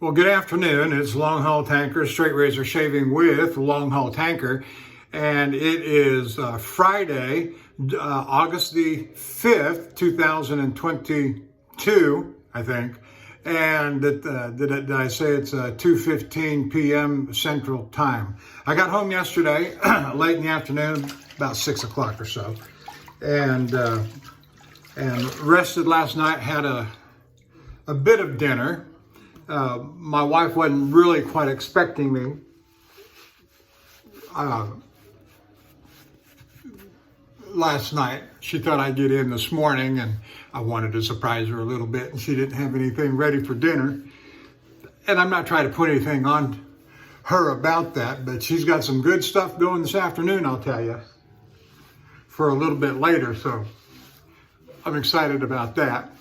Well, good afternoon. It's Longhaultanker, straight razor shaving with Longhaultanker. And it is Friday, August the 5th, 2022, I think. And did I say it's 2:15 p.m. Central Time. I got home yesterday, late in the afternoon, about 6 o'clock or so. And rested last night, had a bit of dinner. My wife wasn't really quite expecting me. Last night, she thought I'd get in this morning, and I wanted to surprise her a little bit, and she didn't have anything ready for dinner. And I'm not trying to put anything on her about that, but she's got some good stuff going this afternoon, I'll tell you, for a little bit later, so I'm excited about that.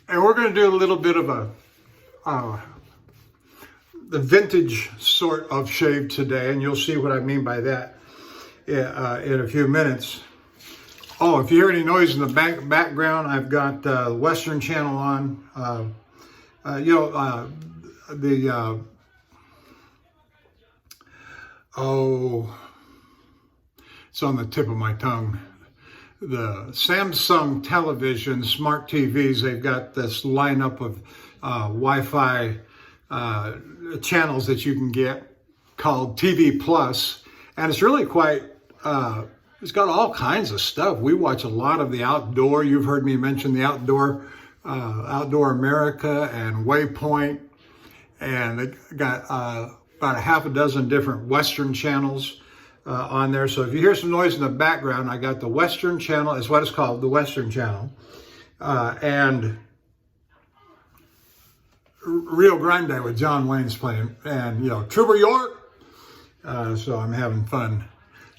And we're going to do a little bit of the vintage sort of shave today, and you'll see what I mean by that in a few minutes. Oh, if you hear any noise in the background, I've got the Western Channel on. It's on the tip of my tongue. The Samsung television, smart TVs, they've got this lineup of Wi-Fi channels that you can get called TV Plus. And it's really quite, it's got all kinds of stuff. We watch a lot of the outdoor. You've heard me mention the Outdoor America and Waypoint. And they got about a half a dozen different Western channels on there. So if you hear some noise in the background, I got the Western Channel, is what it's called, the Western Channel, and Rio Grande with John Wayne's playing, and Trooper York. So I'm having fun.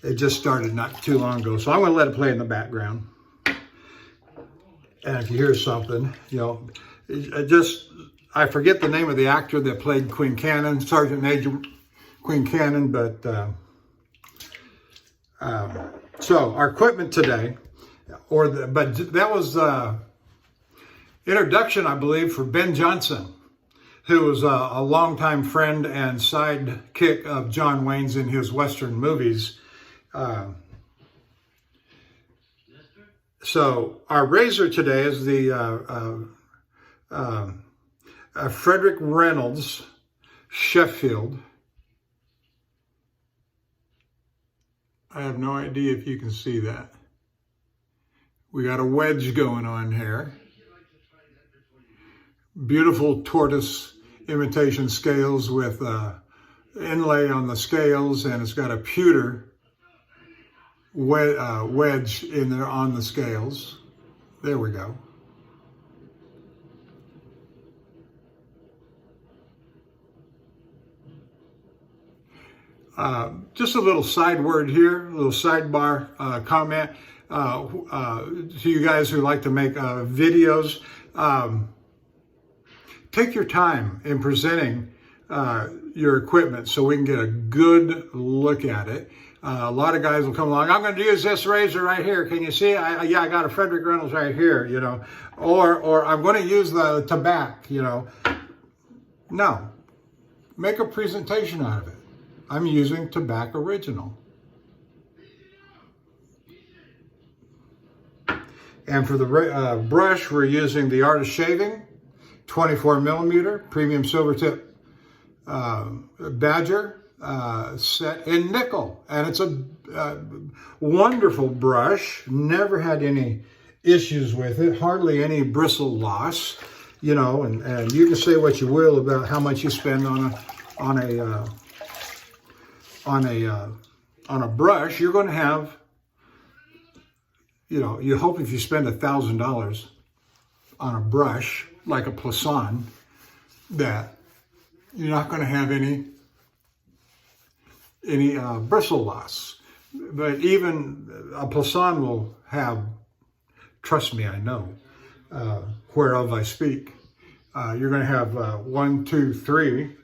It just started not too long ago, so I'm going to let it play in the background. And if you hear something, I forget the name of the actor that played Queen Cannon, Sergeant Major Queen Cannon, but so our equipment today, but that was introduction, I believe, for Ben Johnson, who was a longtime friend and sidekick of John Wayne's in his Western movies. So our razor today is the Frederick Reynolds Sheffield. I have no idea if you can see that. We got a wedge going on here. Beautiful tortoise imitation scales with inlay on the scales, and it's got a pewter wedge in there on the scales. There we go. Just a little side word here, a little sidebar comment to you guys who like to make videos. Take your time in presenting your equipment so we can get a good look at it. A lot of guys will come along, I'm going to use this razor right here. Can you see? I got a Frederick Reynolds right here, or I'm going to use the Tabac, No, make a presentation out of it. I'm using Tabac Original. And for the brush, we're using the Art of Shaving 24 millimeter premium Silvertip Badger set in nickel. And it's a wonderful brush. Never had any issues with it. Hardly any bristle loss. And you can say what you will about how much you spend on a brush. You're going to have, you hope if you spend $1,000 on a brush like a Plasson, that you're not going to have any bristle loss. But even a Plasson will have, trust me, I know, whereof I speak. You're going to have 1, 2, 3,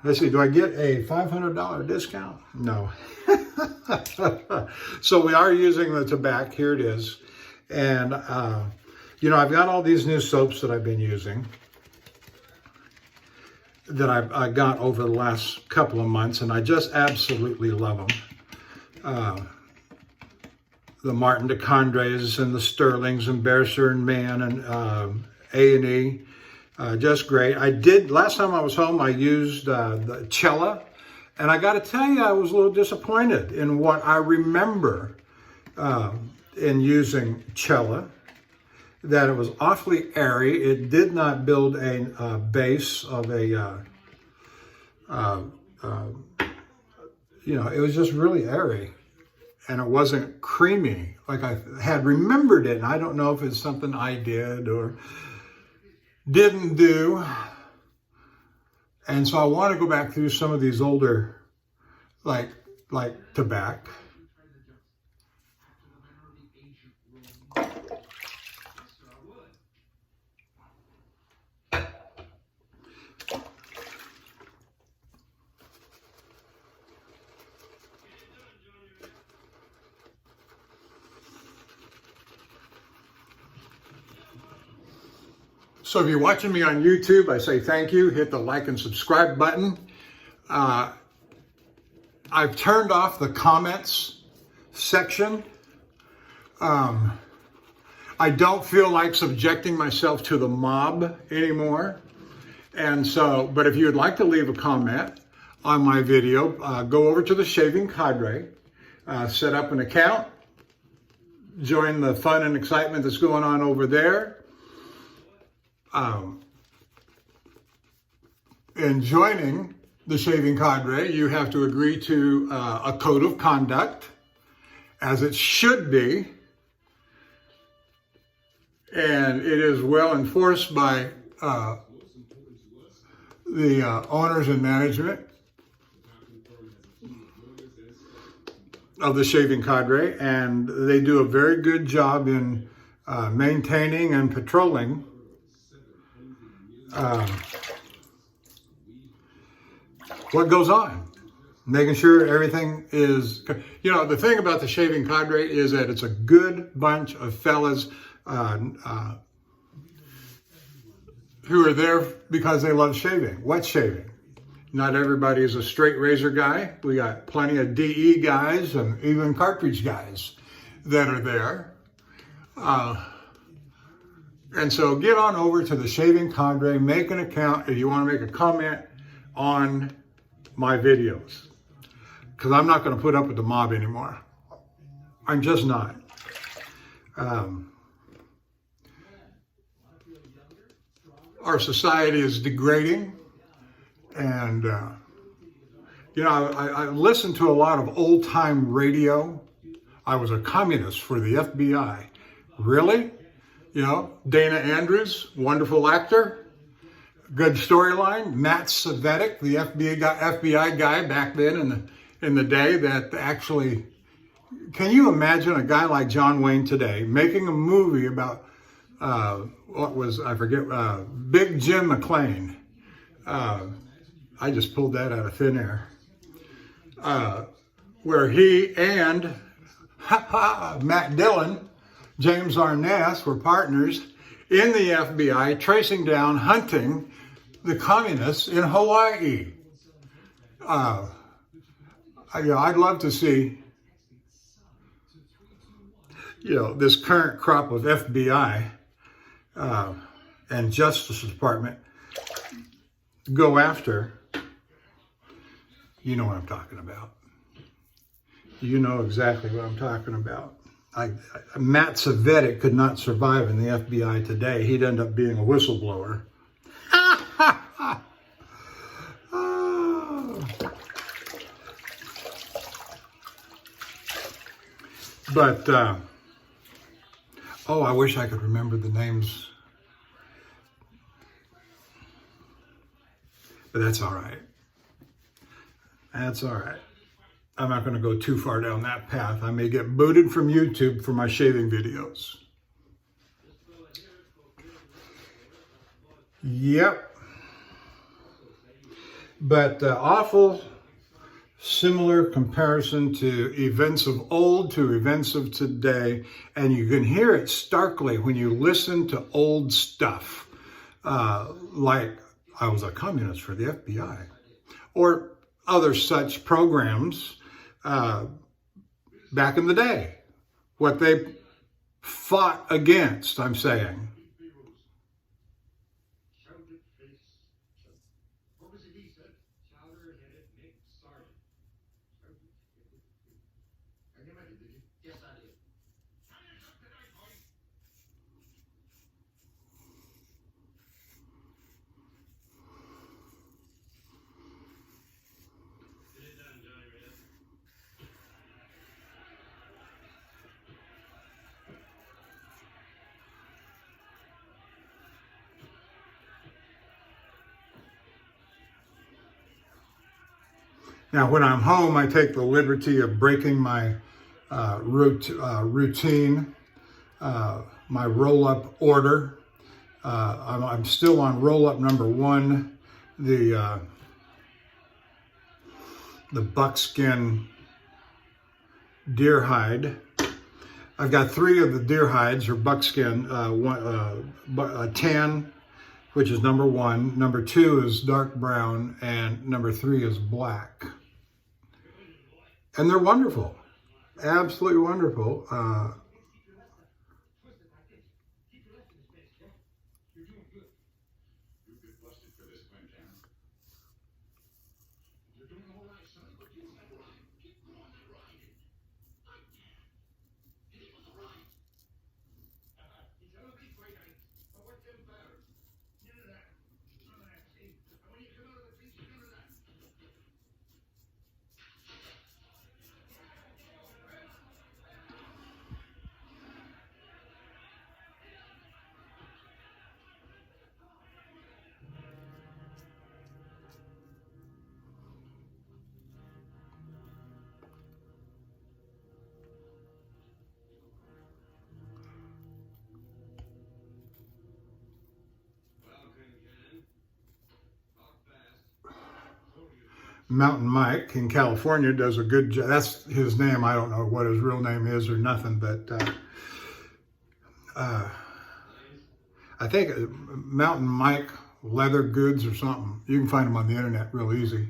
Let's see, do I get a $500 discount? No. So we are using the Tabac. Here it is. And You know, I've got all these new soaps that I've been using that I got over the last couple of months, and I just absolutely love them. The Martin de Condres and the Sterlings and Bearser and Man and A&E, just great. Last time I was home, I used the Cella, and I got to tell you, I was a little disappointed in what I remember in using Cella, that it was awfully airy. It did not build a base of a, you know, it was just really airy. And it wasn't creamy like I had remembered it. And I don't know if it's something I did or didn't do. And so I want to go back through some of these older, like Tabac. So if you're watching me on YouTube, I say thank you. Hit the like and subscribe button. I've turned off the comments section. I don't feel like subjecting myself to the mob anymore. And so, but if you would like to leave a comment on my video, go over to the Shaving Cadre, set up an account, join the fun and excitement that's going on over there. In joining the Shaving Cadre, you have to agree to a code of conduct, as it should be, and it is well enforced by the owners and management of the Shaving Cadre, and they do a very good job in maintaining and patrolling what goes on, making sure everything is, you know, the thing about the Shaving Cadre is that it's a good bunch of fellas who are there because they love shaving, wet shaving. Not everybody is a straight razor guy. We got plenty of DE guys and even cartridge guys that are there. And so get on over to the Shaving Cadre, make an account if you want to make a comment on my videos. Because I'm not going to put up with the mob anymore. I'm just not. Our society is degrading. And, you know, I listened to a lot of old-time radio. I was a communist for the FBI. Really? You know, Dana Andrews, wonderful actor, good storyline. Matt Cvetic, the FBI guy back then in the day that actually, can you imagine a guy like John Wayne today making a movie about, Big Jim McClain. I just pulled that out of thin air. Where he and Matt Dillon, James Arness were partners in the FBI, tracing down, hunting the communists in Hawaii. I'd love to see, you know, this current crop of FBI and Justice Department go after, you know what I'm talking about. You know exactly what I'm talking about. Matt Cvetic could not survive in the FBI today. He'd end up being a whistleblower. But, I wish I could remember the names. But that's all right. That's all right. I'm not going to go too far down that path. I may get booted from YouTube for my shaving videos. Yep. But awful similar comparison to events of old to events of today, and you can hear it starkly when you listen to old stuff, like I was a communist for the FBI, or other such programs back in the day, what they fought against, I'm saying. Now, when I'm home, I take the liberty of breaking my routine, my roll-up order. I'm still on roll-up number 1, the buckskin deer hide. I've got 3 of the deer hides, or buckskin, tan, which is number 1. Number 2 is dark brown, and number 3 is black. And they're wonderful, absolutely wonderful. Mountain Mike in California does a good job. That's his name. I don't know what his real name is or nothing, but I think Mountain Mike Leather Goods or something. You can find them on the internet real easy.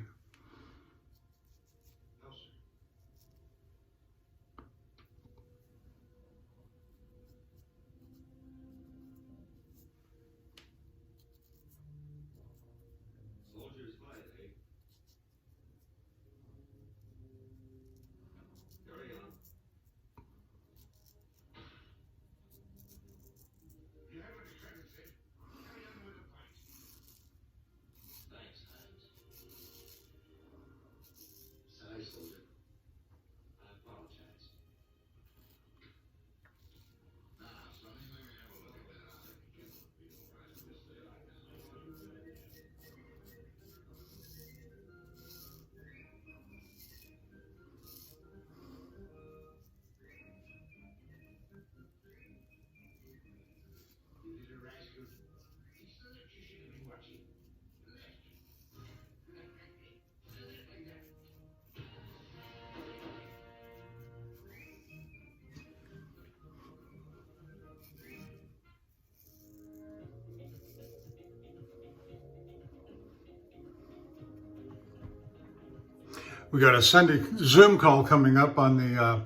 We got a Sunday Zoom call coming up on the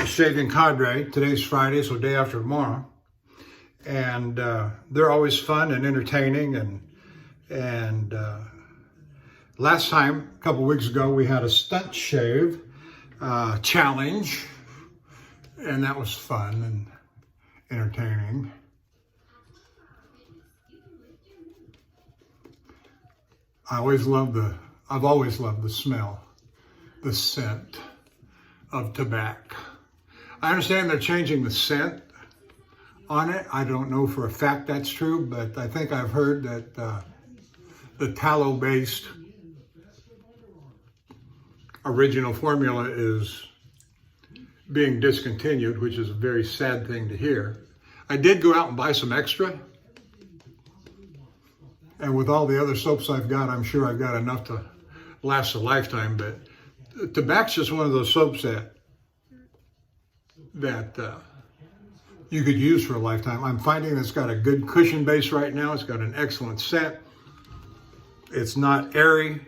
Shaving Cadre. Today's Friday, so day after tomorrow. And they're always fun and entertaining. And last time, a couple weeks ago, we had a stunt shave challenge. And that was fun and entertaining. I've always loved the smell, the scent of Tabac. I understand they're changing the scent on it. I don't know for a fact that's true, but I think I've heard that the tallow-based original formula is being discontinued, which is a very sad thing to hear. I did go out and buy some extra. And with all the other soaps I've got, I'm sure I've got enough to lasts a lifetime, but Tabac's just one of those soaps that you could use for a lifetime. I'm finding it's got a good cushion base right now. It's got an excellent scent. It's not airy.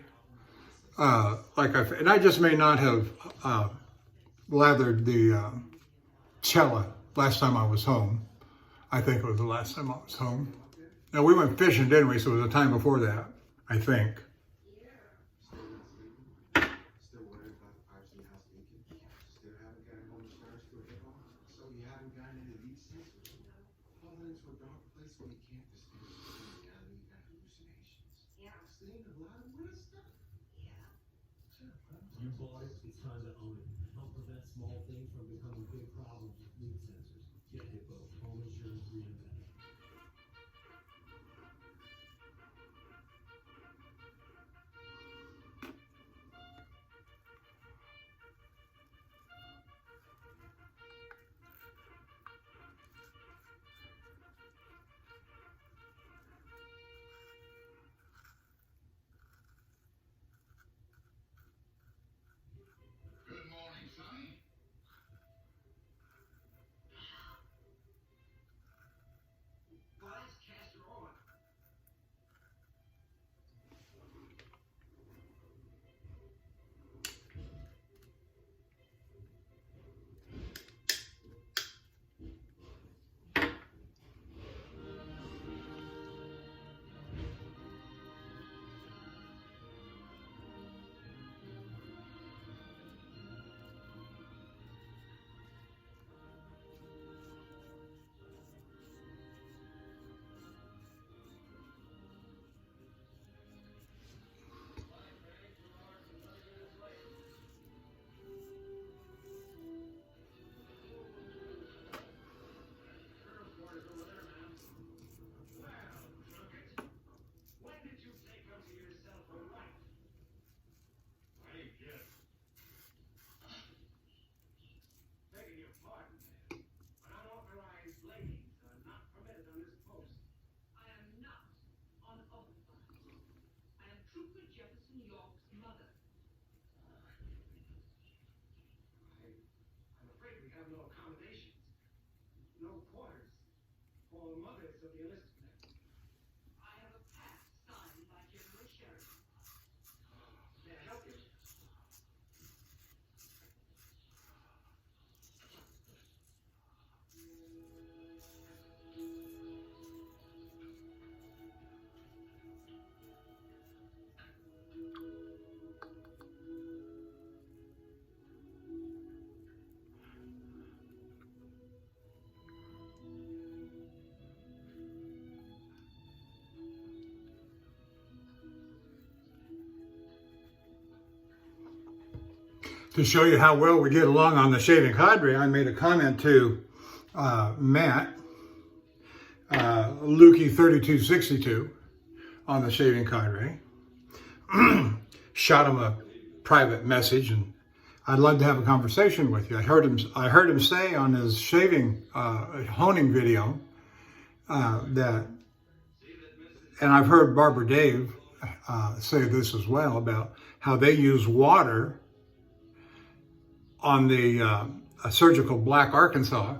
And I just may not have lathered the cella last time I was home. I think it was the last time I was home. Now, we went fishing, didn't we? So it was the time before that, I think. You bought it, it's time to own it. Help prevent small things from becoming big problems with leak sensors. Get Hippo, home insurance reinvented. To show you how well we get along on the shaving cadre, I made a comment to Matt, Lukey3262, on the shaving cadre. Shot him a private message, and I'd love to have a conversation with you. I heard him say on his shaving honing video that, and I've heard Barbara Dave say this as well, about how they use water on the surgical black Arkansas.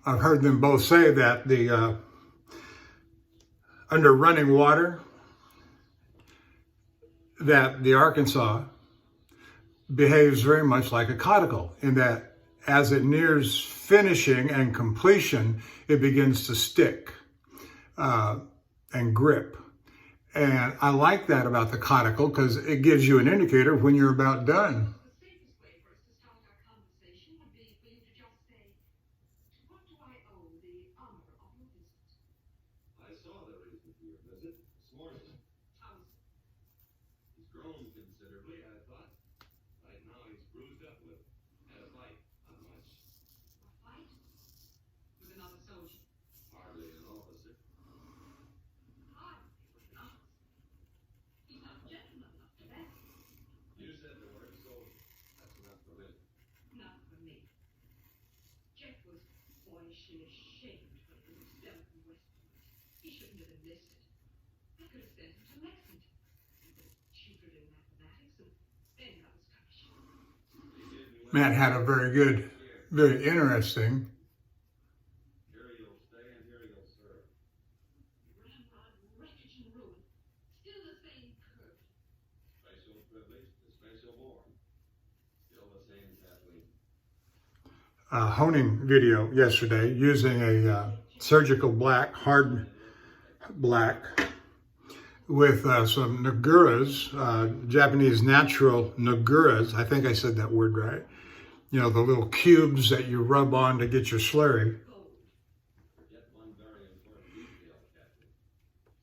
I've heard them both say that the under running water, that the Arkansas behaves very much like a caudicle, in that as it nears finishing and completion, it begins to stick and grip. And I like that about the caudicle, because it gives you an indicator of when you're about done. Considerably, I thought. Right now he's bruised up with had a fight. Not much. A fight? With another soldier? Boy should have shamed when he was down in Westport. He shouldn't have enlisted. I could have sent him to Lexington. He would have tutored in mathematics and then got his commission. Matt had a very good, very interesting. Here you'll stay and here you'll serve. Ramrod, wreckage and ruin. Still the same curve. Special privilege to special born. Still the same Kathleen. Honing video yesterday using a surgical black, hard black, with some Naguras, Japanese natural Naguras. I think I said that word right. You know, the little cubes that you rub on to get your slurry. Forget one very important detail,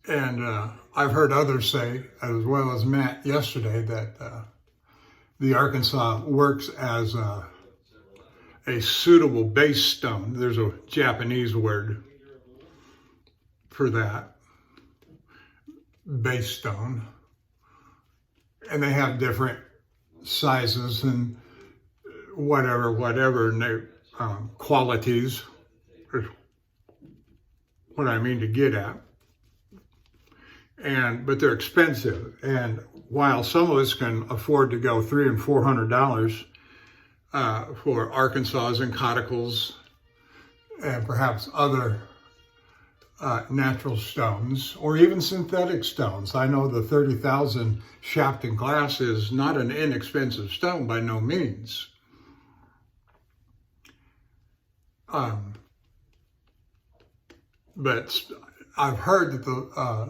Kathleen. And I've heard others say, as well as Matt yesterday, that the Arkansas works as a suitable base stone. There's a Japanese word for that, base stone. And they have different sizes and whatever, and they, qualities is what I mean to get at. But they're expensive. And while some of us can afford to go $300 and $400 for Arkansas and Cauticles and perhaps other natural stones or even synthetic stones. I know the 30,000 Shafton glass is not an inexpensive stone by no means. But I've heard that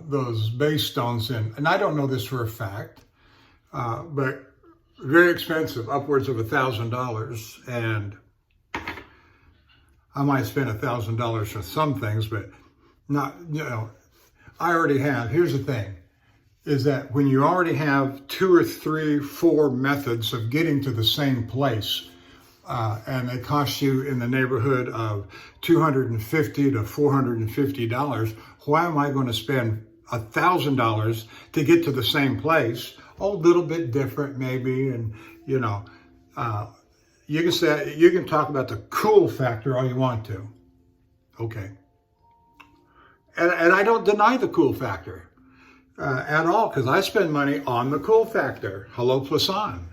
those base stones and I don't know this for a fact, but very expensive, upwards of $1,000, and I might spend $1,000 for some things, but not, I already have. Here's the thing, is that when you already have 2 or 3, 4 methods of getting to the same place, and they cost you in the neighborhood of $250 to $450, why am I going to spend $1,000 to get to the same place? A little bit different maybe, and you can talk about the cool factor all you want to. Okay. And I don't deny the cool factor at all, because I spend money on the cool factor. Hello, Plasan.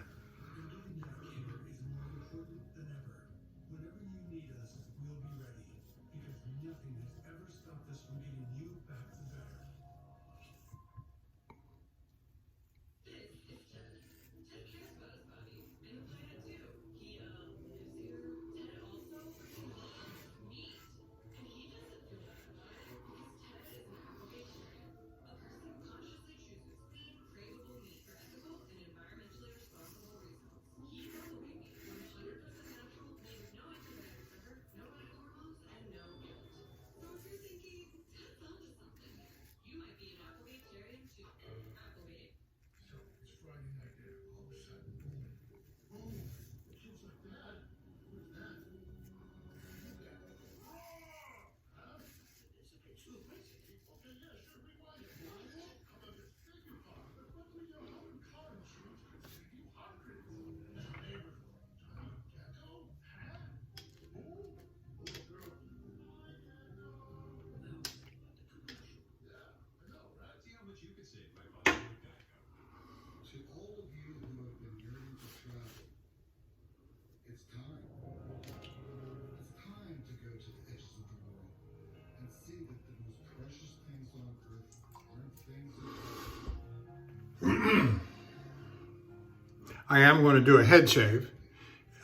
I am going to do a head shave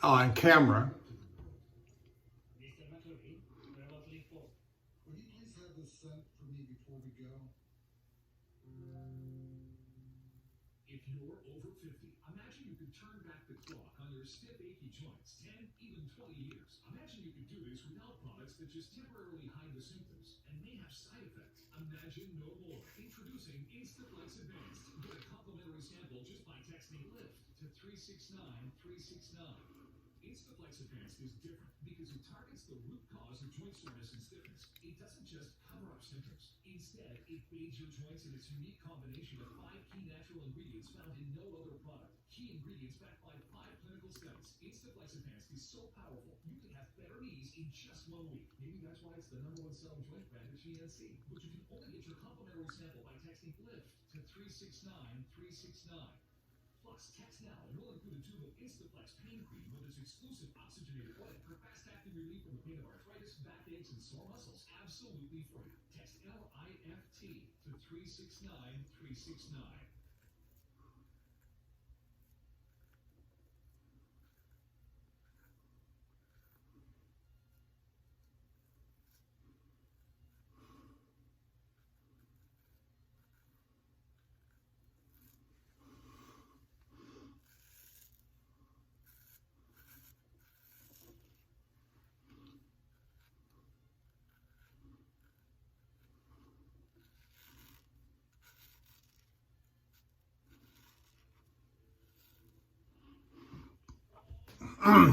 on camera. If you're over 50, imagine you could turn back the clock on your stiff, achy joints 10, even 20 years. Imagine you could do this without products that just temporarily hide the symptoms and may have side effects. Imagine no more. Introducing Instaflex Advanced. Get a complimentary sample just by texting LIFT to 369369. Instaflex Advanced is different because it targets the root cause of joint soreness and stiffness. It doesn't just cover up symptoms. Instead, it bathes your joints in its unique combination of 5 key natural ingredients found in no other product. Key ingredients backed by 5 clinical studies. Instaflex Advanced is so powerful, you can have better knees in just 1 week. Maybe that's why it's the #1 selling joint brand at GNC. But you can only get your complimentary sample by texting LIFT to 369-369. Plus, text now and we'll include a tube of Instaflex pain cream with its exclusive oxygenated oil for fast-acting relief from the pain of arthritis, backaches, and sore muscles. Absolutely free. Text LIFT to 369-369.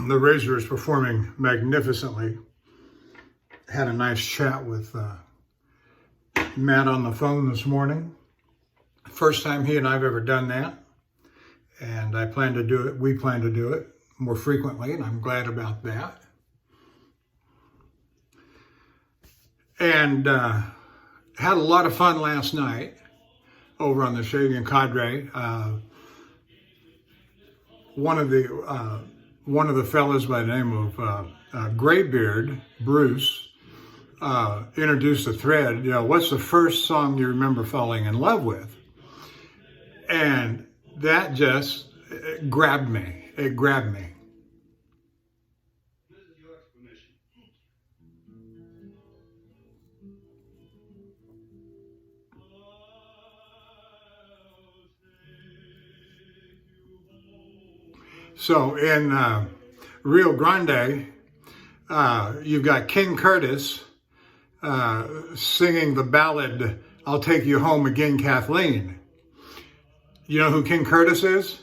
The razor is performing magnificently. Had a nice chat with Matt on the phone this morning. First time he and I have ever done that. And I plan to do it, we plan to do it more frequently, and I'm glad about that. And had a lot of fun last night over on the Shaving Cadre. One of the fellas by the name of Graybeard, Bruce, introduced a thread. You know, what's the first song you remember falling in love with? And that just grabbed me. It grabbed me. This is your explanation. So in Rio Grande, you've got King Curtis singing the ballad, I'll Take You Home Again, Kathleen. You know who King Curtis is?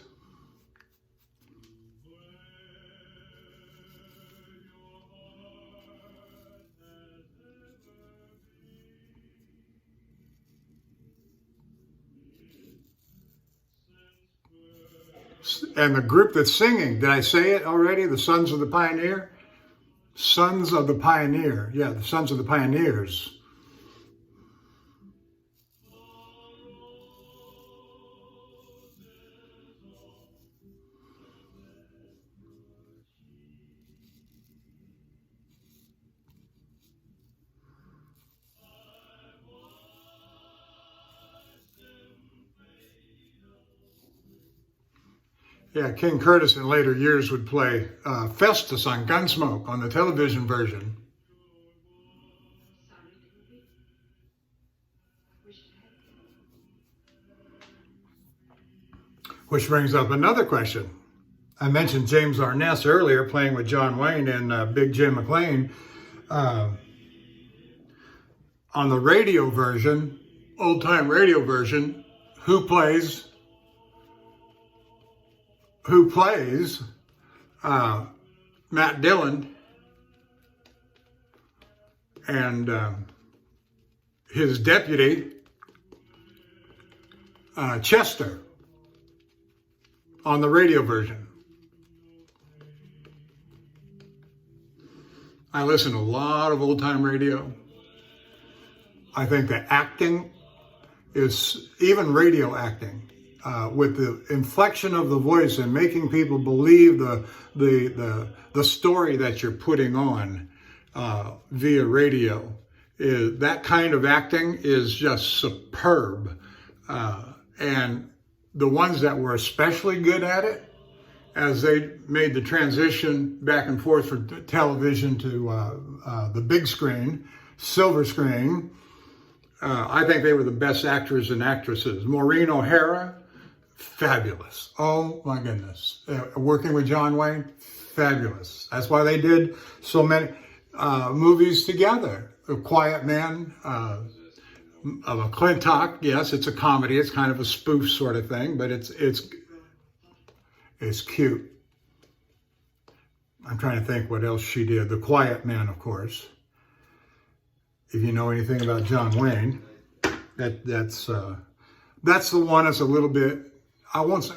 And the group that's singing, did I say it already? The Sons of the Pioneer? Sons of the Pioneer. Yeah, the Sons of the Pioneers. Yeah, King Curtis in later years would play Festus on Gunsmoke on the television version. Sorry, Ruby. I wish I had. Which brings up another question. I mentioned James Arness earlier playing with John Wayne and Big Jim McLean. On the radio version, old-time radio version, who plays Matt Dillon and his deputy, Chester, on the radio version. I listen to a lot of old-time radio. I think the acting is, even radio acting, with the inflection of the voice and making people believe the story that you're putting on via radio, that kind of acting is just superb. And the ones that were especially good at it, as they made the transition back and forth from television to the big screen, silver screen, I think they were the best actors and actresses. Maureen O'Hara, fabulous. Oh my goodness. Working with John Wayne, fabulous. That's why they did so many movies together. A Quiet Man, of a McClintock. Yes, it's a comedy. It's kind of a spoof sort of thing, but it's cute. I'm trying to think what else she did. The Quiet Man, of course. If you know anything about John Wayne, that's the one that's a little bit, I won't say,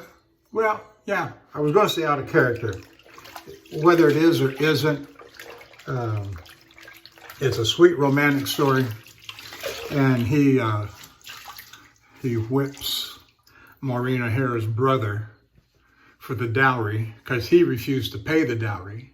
well, yeah, I was going to say out of character. Whether it is or isn't, it's a sweet romantic story, and he whips Maureen O'Hara's brother for the dowry because he refused to pay the dowry.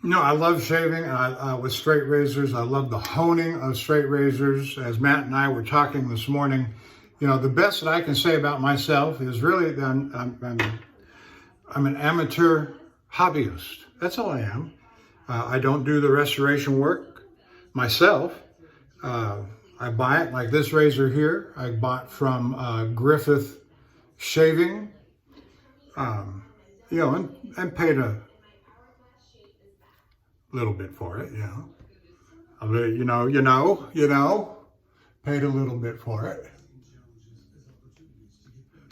No, I love shaving with straight razors. I love the honing of straight razors. As Matt and I were talking this morning, you know, the best that I can say about myself is really that I'm an amateur hobbyist. That's all I am. I don't do the restoration work myself. I buy it, like this razor here, I bought from Griffith Shaving, you know, and paid a little bit for it, you know. A little, paid a little bit for it.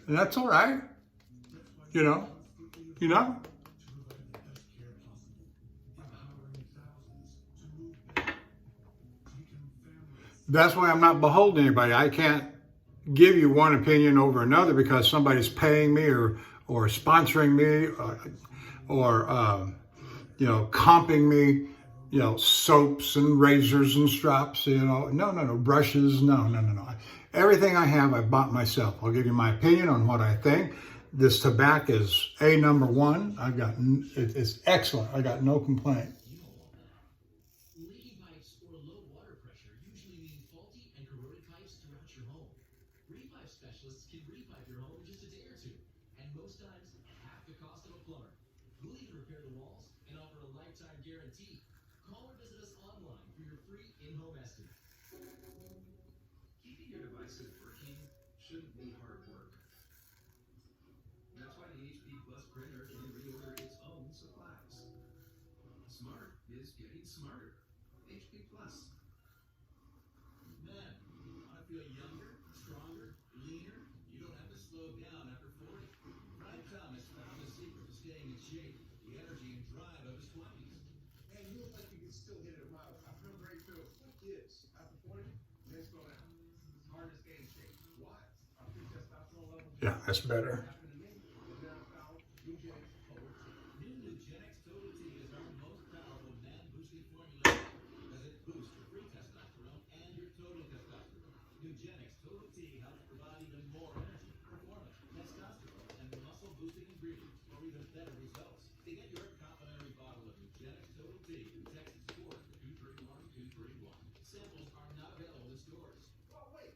And that's all right, you know. That's why I'm not beholden to anybody. I can't give you one opinion over another because somebody's paying me or sponsoring me or you know, comping me, you know, soaps and razors and strops, you know, no, brushes, no. Everything I have, I bought myself. I'll give you my opinion on what I think. This Tabac is #1. It's excellent. I got no complaint. Leaky pipes or low water pressure usually mean faulty and corroded pipes throughout your home. Repipe specialists can repipe your home in just a day or two, and most times at half the cost of a plumber. We'll even repair the walls and offer a lifetime guarantee. Call or visit us online for your free in-home estimate. Keeping your devices working shouldn't be hard work. That's why the HP Plus printer can reorder its own supplies. Smart is getting smarter. HP Plus. Man, want to feel younger, stronger, leaner? You don't have to slow down after 40. Frank Thomas found the secret to staying in shape, the energy and drive of his 20s. Man, you look like you can still hit it a mile. I feel great too. Like kids. After 40, men slow down. It's hard to stay in shape. Why? Our free testosterone levels. Yeah, that's better. New Nugenix Total T is our most powerful man-boosting formula because it boosts your free testosterone and your total testosterone. Nugenix Total T helps provide even more energy, performance, testosterone, and muscle-boosting ingredients for even better results. To get your complimentary bottle of Nugenix Total T, text SCORE to 231231. Samples are not available in stores. Oh, wait.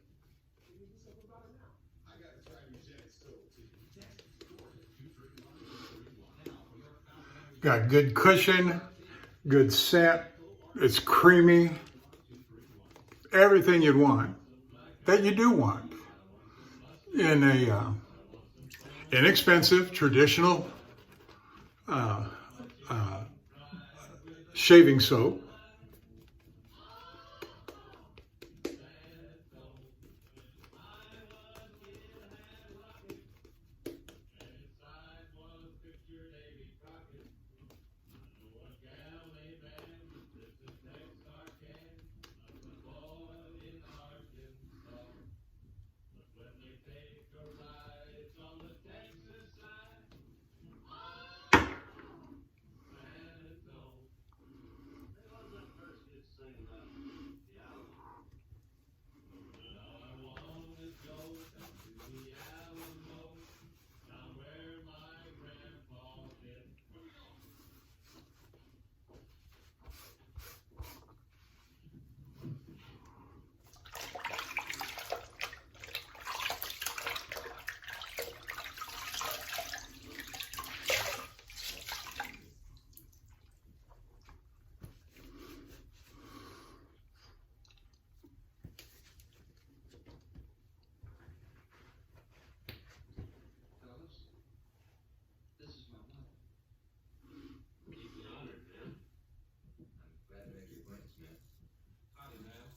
Got good cushion, good scent. It's creamy. Everything you'd want, that you do want in a inexpensive, traditional shaving soap. This is my mother. Deeply honored, man. I'm glad to make your acquaintance, man. Howdy, man.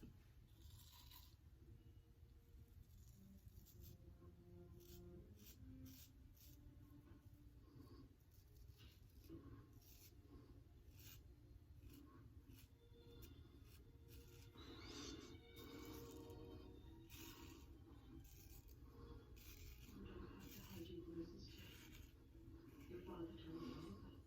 You don't have to hide your bruises, Jay. Your father told me all about them.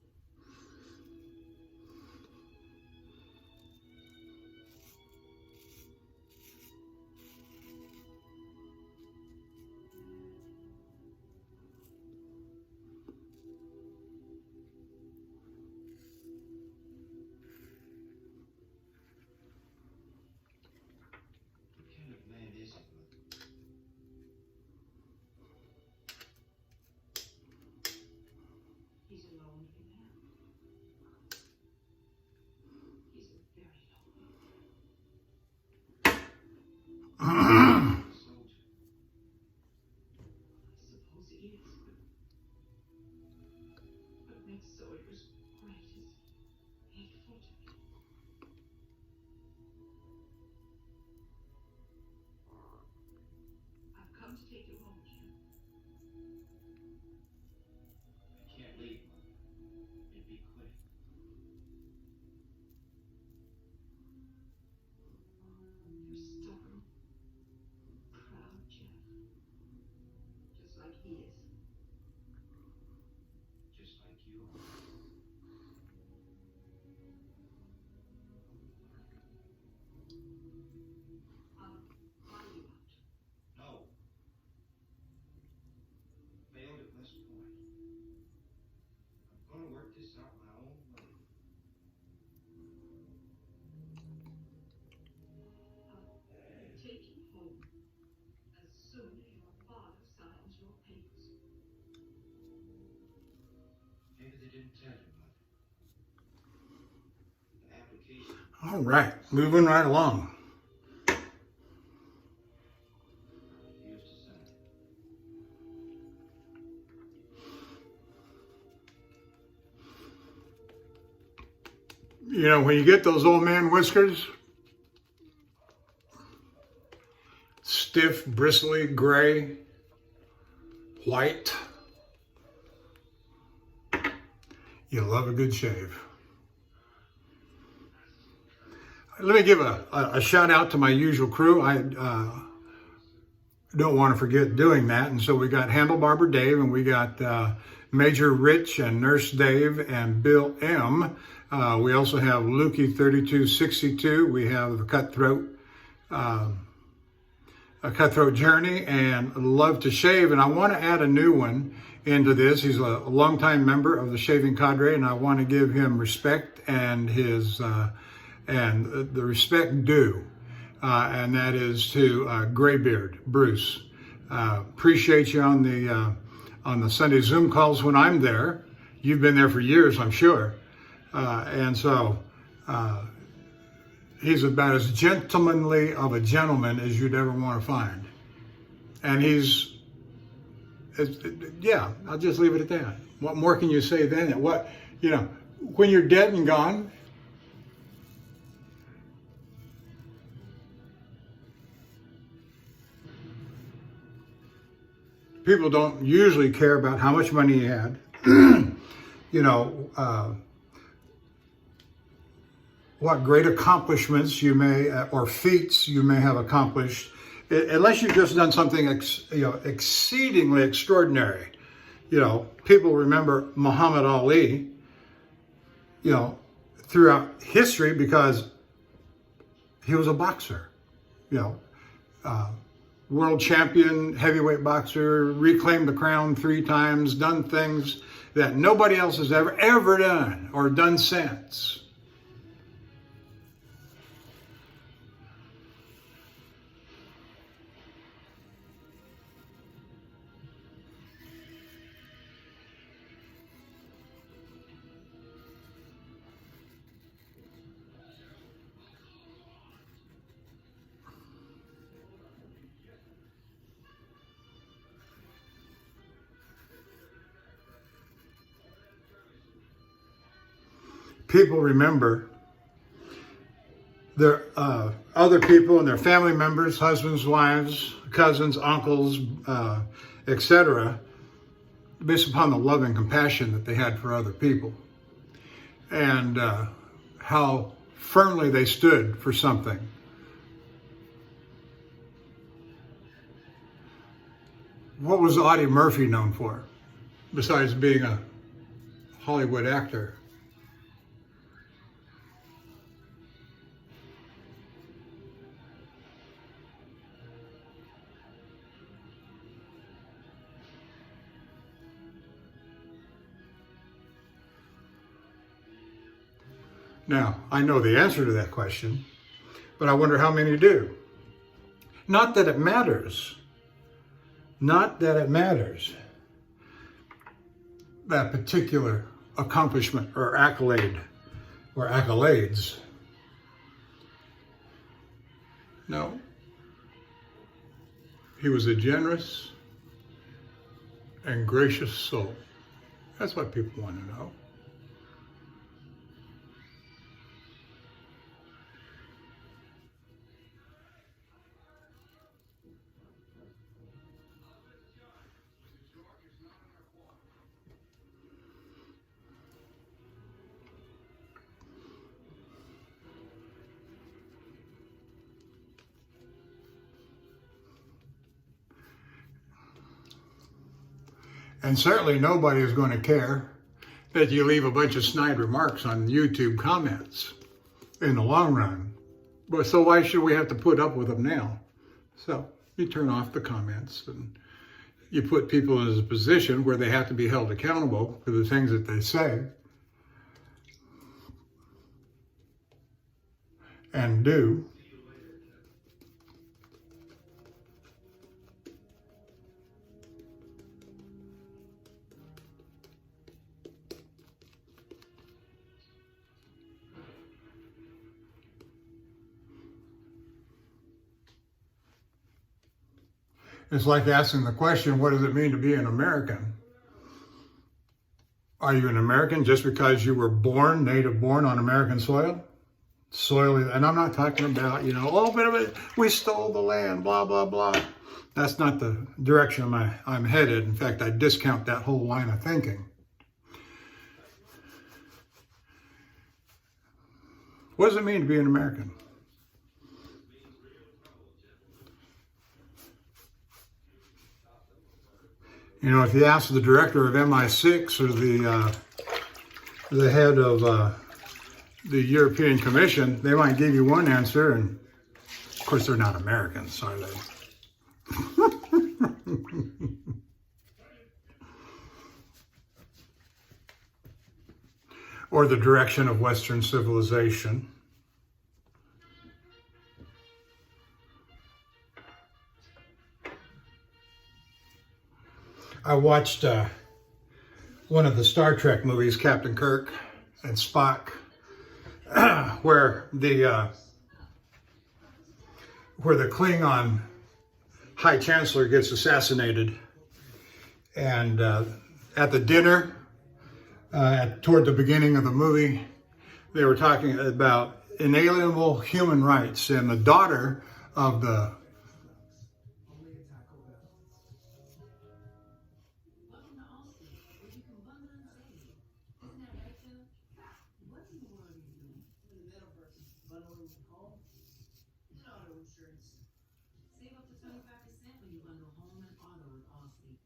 What kind of man is he, Mother? He's a lonely man. He's a very lonely man. Soldier. I suppose he is, but what makes soldiers great is hateful to me. I've come to take you home, Jim. I can't leave, Mother. It'd be quick. You're stubborn, proud, Jeff. Just like he is. Just like you are. I'll buy you out. No. Failed at West Point. I'm gonna work this out my own way. I'll take you home as soon as your father signs your papers. Maybe they didn't tell you, Mother. An application. All right, moving right along. I refused to sign it. You know, when you get those old man whiskers, stiff, bristly, gray, white, you love a good shave. Let me give a shout out to my usual crew. I don't want to forget doing that. And so we got Handlebarber Dave, and we got Major Rich and Nurse Dave and Bill M. We also have Lukey 3262. We have a Cutthroat Journey and Love to Shave. And I want to add a new one into this. He's a longtime member of the Shaving Cadre, and I want to give him respect and his and the respect due. And that is to Graybeard Bruce. Appreciate you on the Sunday Zoom calls when I'm there. You've been there for years, I'm sure. And so he's about as gentlemanly of a gentleman as you'd ever want to find. And yeah, I'll just leave it at that. What more can you say then? What, you know, when you're dead and gone, people don't usually care about how much money you had, you know, what great accomplishments you may, or feats you may have accomplished, unless you've just done something, exceedingly extraordinary. You know, people remember Muhammad Ali, you know, throughout history because he was a boxer, you know, world champion, heavyweight boxer, reclaimed the crown 3 times, done things that nobody else has ever done or done since. People remember their other people and their family members, husbands, wives, cousins, uncles, etc., based upon the love and compassion that they had for other people, and how firmly they stood for something. What was Audie Murphy known for, besides being a Hollywood actor? Now, I know the answer to that question, but I wonder how many do. Not that it matters. Not that it matters, that particular accomplishment or accolade or accolades. No. He was a generous and gracious soul. That's what people want to know. And certainly nobody is going to care that you leave a bunch of snide remarks on YouTube comments in the long run. But so why should we have to put up with them now? So you turn off the comments and you put people in a position where they have to be held accountable for the things that they say and do. It's like asking the question, what does it mean to be an American? Are you an American just because you were born, native born on American soil? And I'm not talking about, we stole the land, blah, blah, blah. That's not the direction I'm headed. In fact, I discount that whole line of thinking. What does it mean to be an American? If you ask the director of MI6 or the head of the European Commission, they might give you one answer, and of course they're not Americans, are they? Or the direction of Western civilization. I watched one of the Star Trek movies, Captain Kirk and Spock, where the Klingon High Chancellor gets assassinated, and at the dinner, toward the beginning of the movie, they were talking about inalienable human rights, and the daughter of the Welcome to Allstate, where you can bundle and save. Isn't that right, Phil? What in the world are you doing? In the metaverse, bundling home and auto insurance. Save up to 25% when you bundle home and auto with Allstate.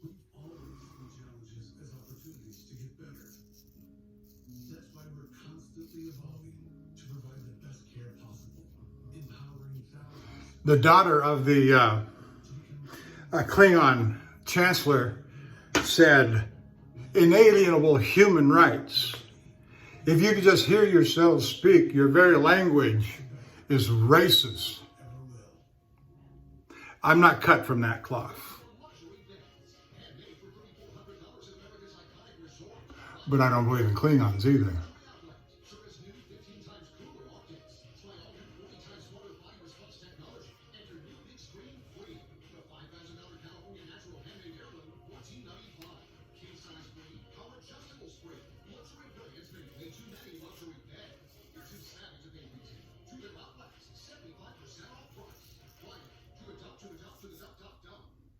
We've always seen challenges as opportunities to get better. That's why we're constantly evolving to provide the best care possible, empowering thousands. the daughter of the Klingon Chancellor said, inalienable human rights. If you could just hear yourselves speak, your very language is racist. I'm not cut from that cloth. But I don't believe in Klingons either.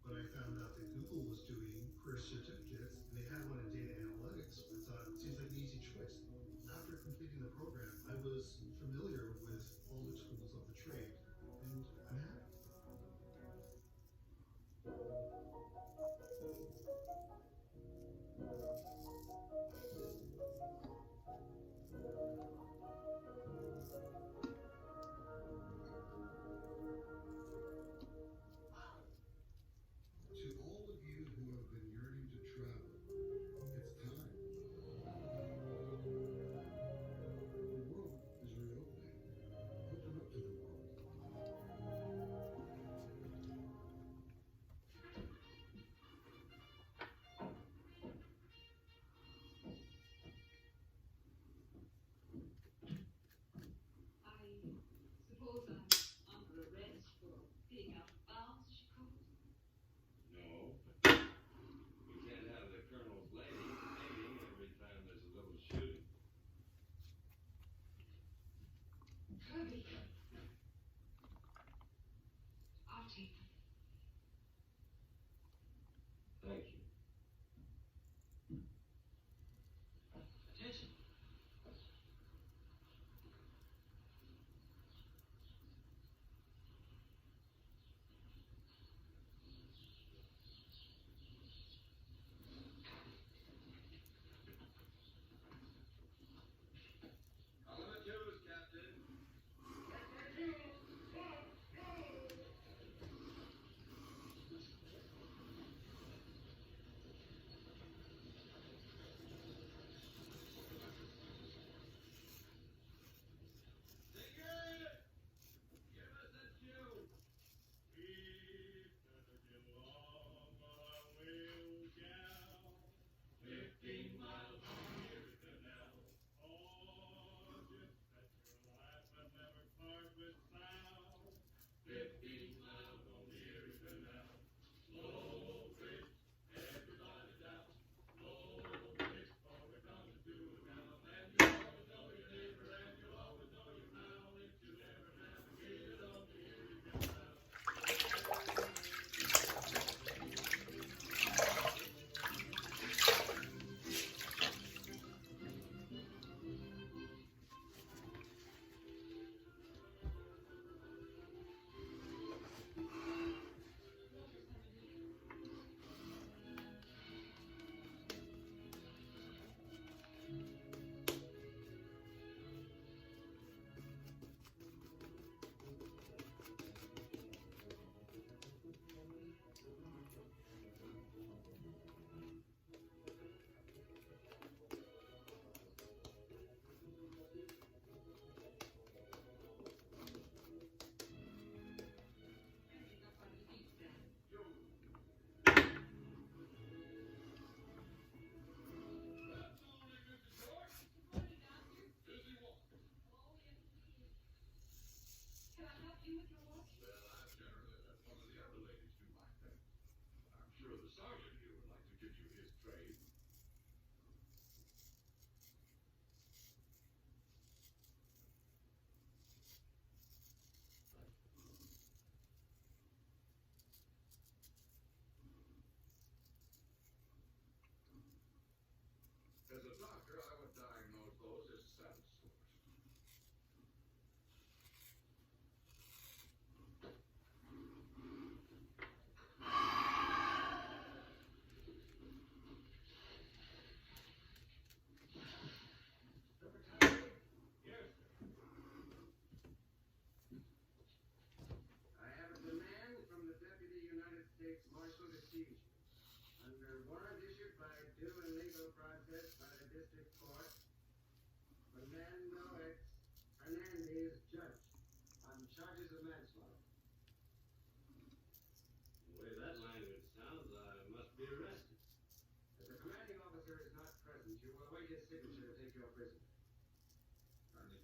But I found out that Google was doing career certificates, and they had one in data analytics. I thought it seems like the easy choice. After completing the program, I was familiar with all the tools of the trade, and I'm happy. To all of you who have been yearning to travel, it's time. The world is revealing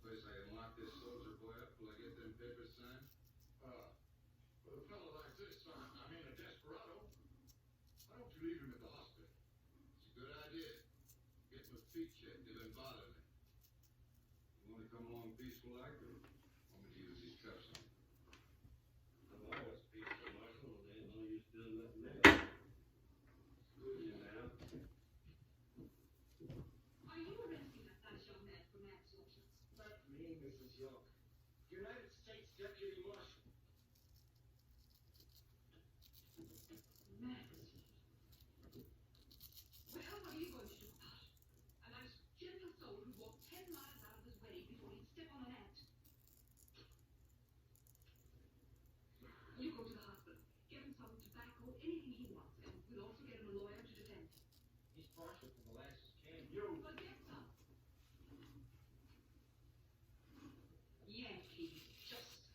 Place I can lock this soldier boy up till I get them papers signed? With a fellow like this, I mean a desperado, why don't you leave him at the hospital? It's a good idea. Get my feet checked. They've been bothering me. You want to come along peaceful like, or want me to use these cuffs on you? I'm always peaceful, Marshal. There ain't no use doing nothing else. Excuse me now. Are you arresting that nice young man for manslaughter? Not me, Mrs. York. United States Deputy Marshal. Manslaughter. Well, what are you going to do about it? A nice, gentle soul who walked 10 miles out of his way before he'd step on an ant. You go to the hospital, get him some tobacco, anything he wants, and we'll also get him a lawyer to defend him. He's partial to molasses candy. But get some. Yankee justice.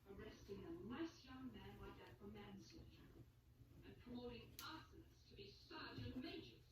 Arresting a nice young man like that for manslaughter. And promoting arsonists to be sergeant majors.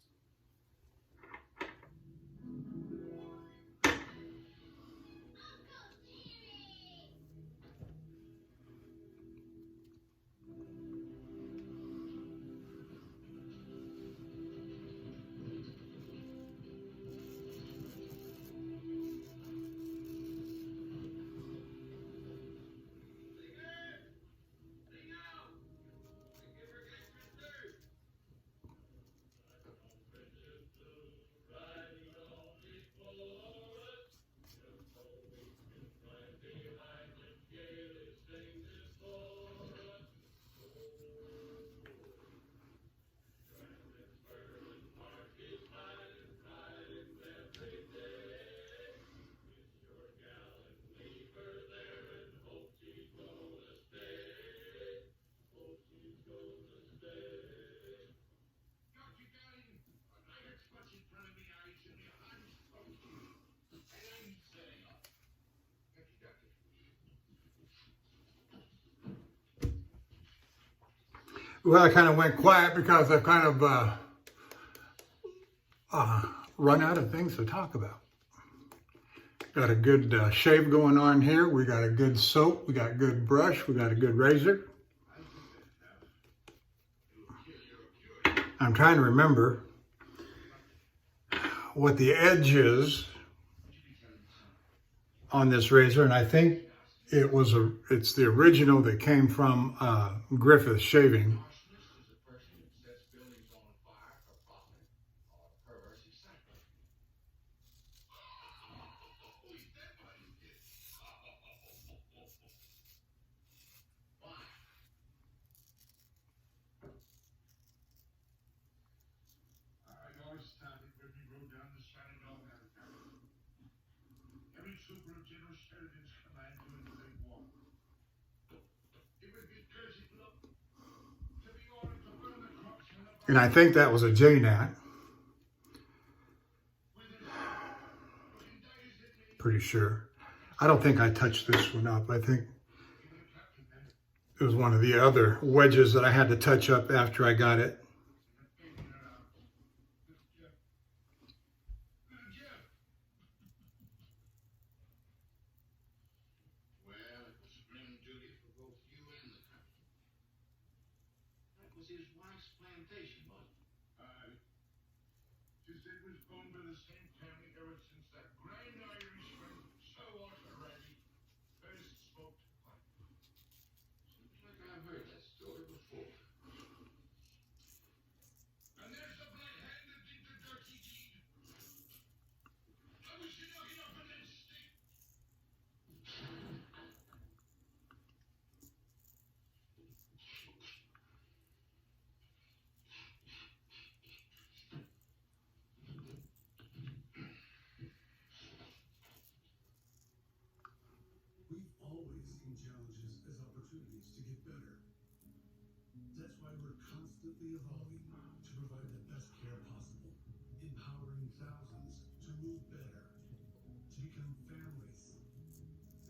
Well, I kind of went quiet because I've kind of run out of things to talk about. Got a good shave going on here. We got a good soap. We got a good brush. We got a good razor. I'm trying to remember what the edge is on this razor, and I think it's the original that came from Griffith Shaving. And I think that was a J-Nat. Pretty sure. I don't think I touched this one up. I think it was one of the other wedges that I had to touch up after I got it. Well, it was grim duty for both you and the company. That was his wife's plantation, wasn't it? It was owned by the same family ever since that grand Irishman, so already, first spoke to pipe. Seems like I've heard that story before. And there's the black hand that did the dirty deed. I wish you'd knock it up and then stick. We've always seen challenges as opportunities to get better. That's why we're constantly evolving to provide the best care possible, empowering thousands to move better, to become families,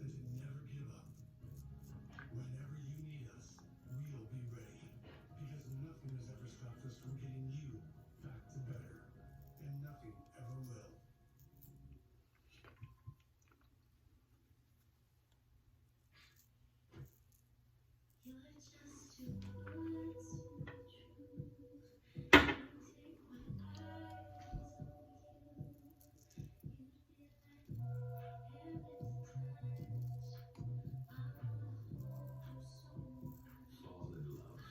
and to never give up. Whenever you need us, we'll be ready, because nothing has ever stopped us from getting you back to better, and nothing ever will. Fall in love.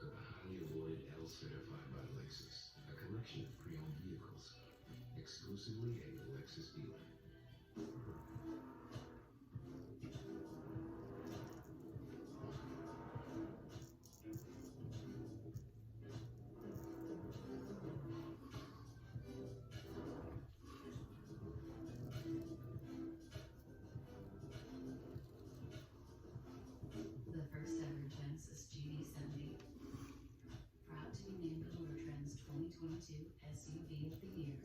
The highly awarded L certified by Lexus, a collection of pre-owned vehicles, exclusively a Lexus dealer. The first ever Genesis GD70. Proud to be named the Motor Trend's 2022 SUV of the Year.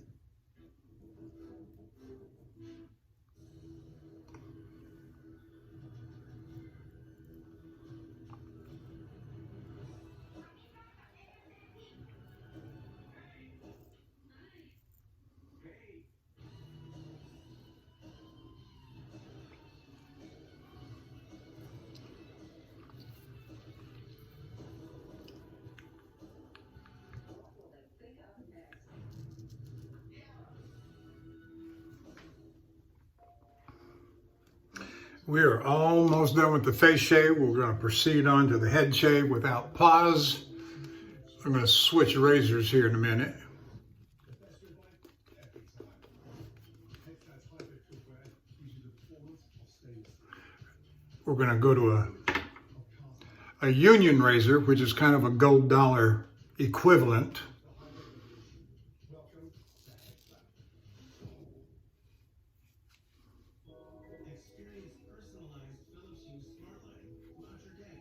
We are almost done with the face shave. We're going to proceed on to the head shave without pause. I'm going to switch razors here in a minute. We're going to go to a union razor, which is kind of a gold dollar equivalent. Experience personalized Philips Hue smart lighting throughout your day.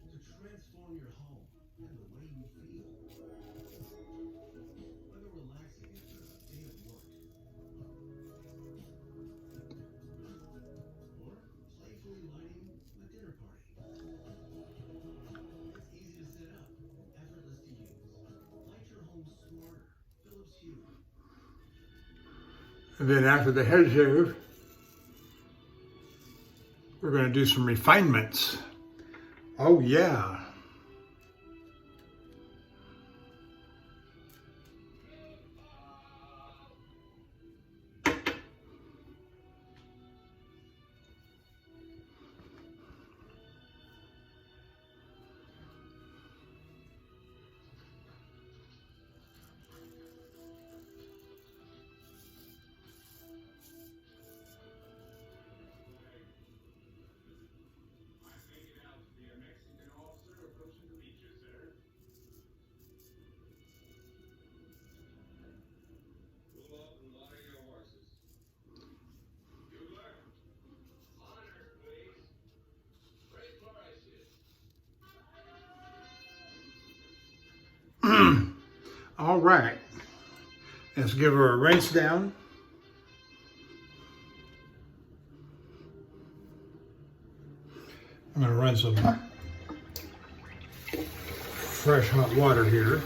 To transform your home and the way you feel. Whether relaxing after a day of work. Or playfully lighting a dinner party. It's easy to set up, effortless to use. Light your home smarter. Philips Hue. And then after the head shave, we're going to do some refinements. Oh yeah. Pull up and ladder your horses. Bugler, honors, please. Great flourishes. All right. Let's give her a rinse down. I'm going to run some fresh hot water here.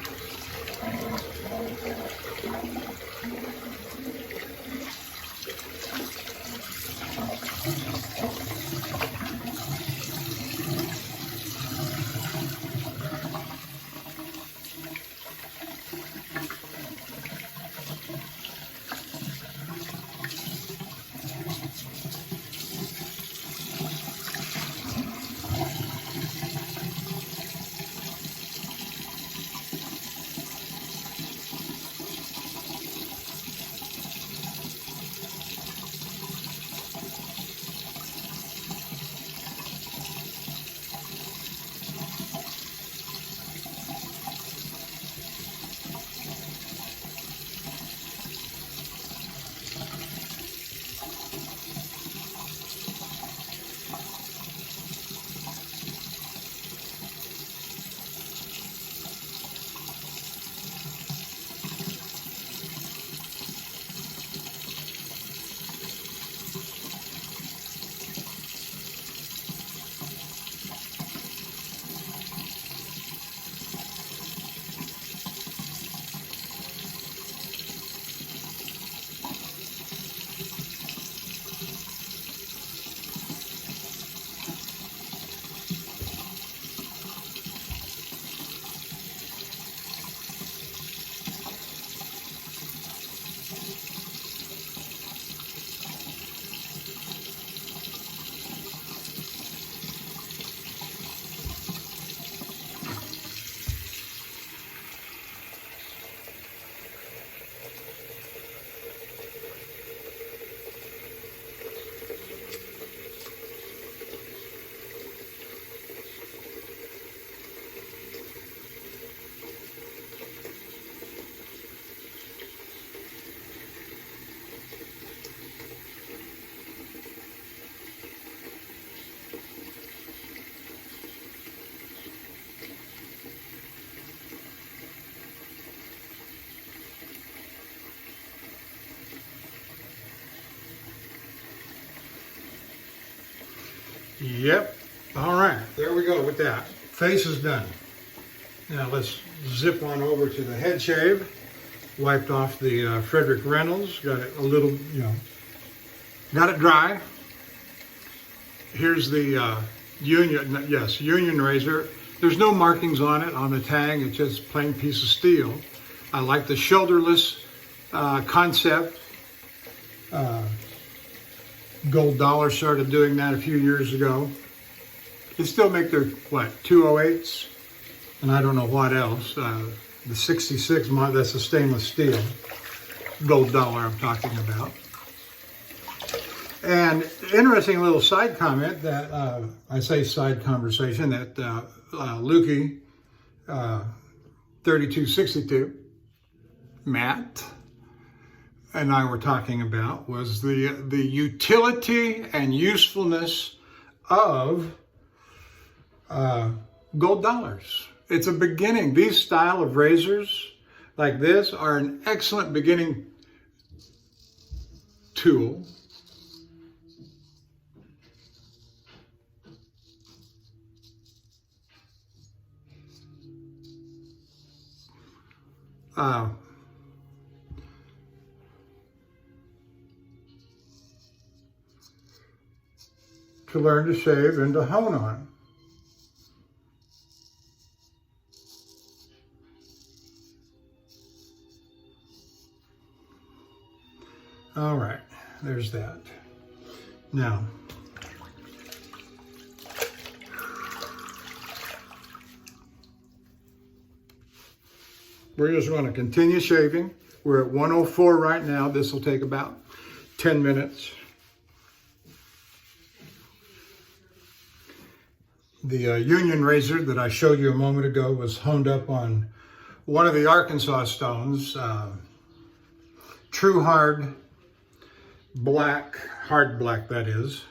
Yep. All right, there we go with that. Face is done. Now let's zip on over to the head shave. Wiped off the Frederick Reynolds. Got it a little, got it dry. Here's the Union razor. There's no markings on it on the tag. It's just plain piece of steel. I like the shoulderless concept. Gold Dollar started doing that a few years ago. They still make their, 208s? And I don't know what else. The 66, that's a stainless steel. Gold Dollar I'm talking about. And interesting little side comment that, I say side conversation, that Lukey 3262, Matt, and I were talking about was the utility and usefulness of gold dollars. It's a beginning. These style of razors like this are an excellent beginning tool. To learn to shave and to hone on. All right, there's that. Now, we're just going to continue shaving. We're at 104 right now. This will take about 10 minutes. The Union razor that I showed you a moment ago was honed up on one of the Arkansas stones, true hard black, hard black that is,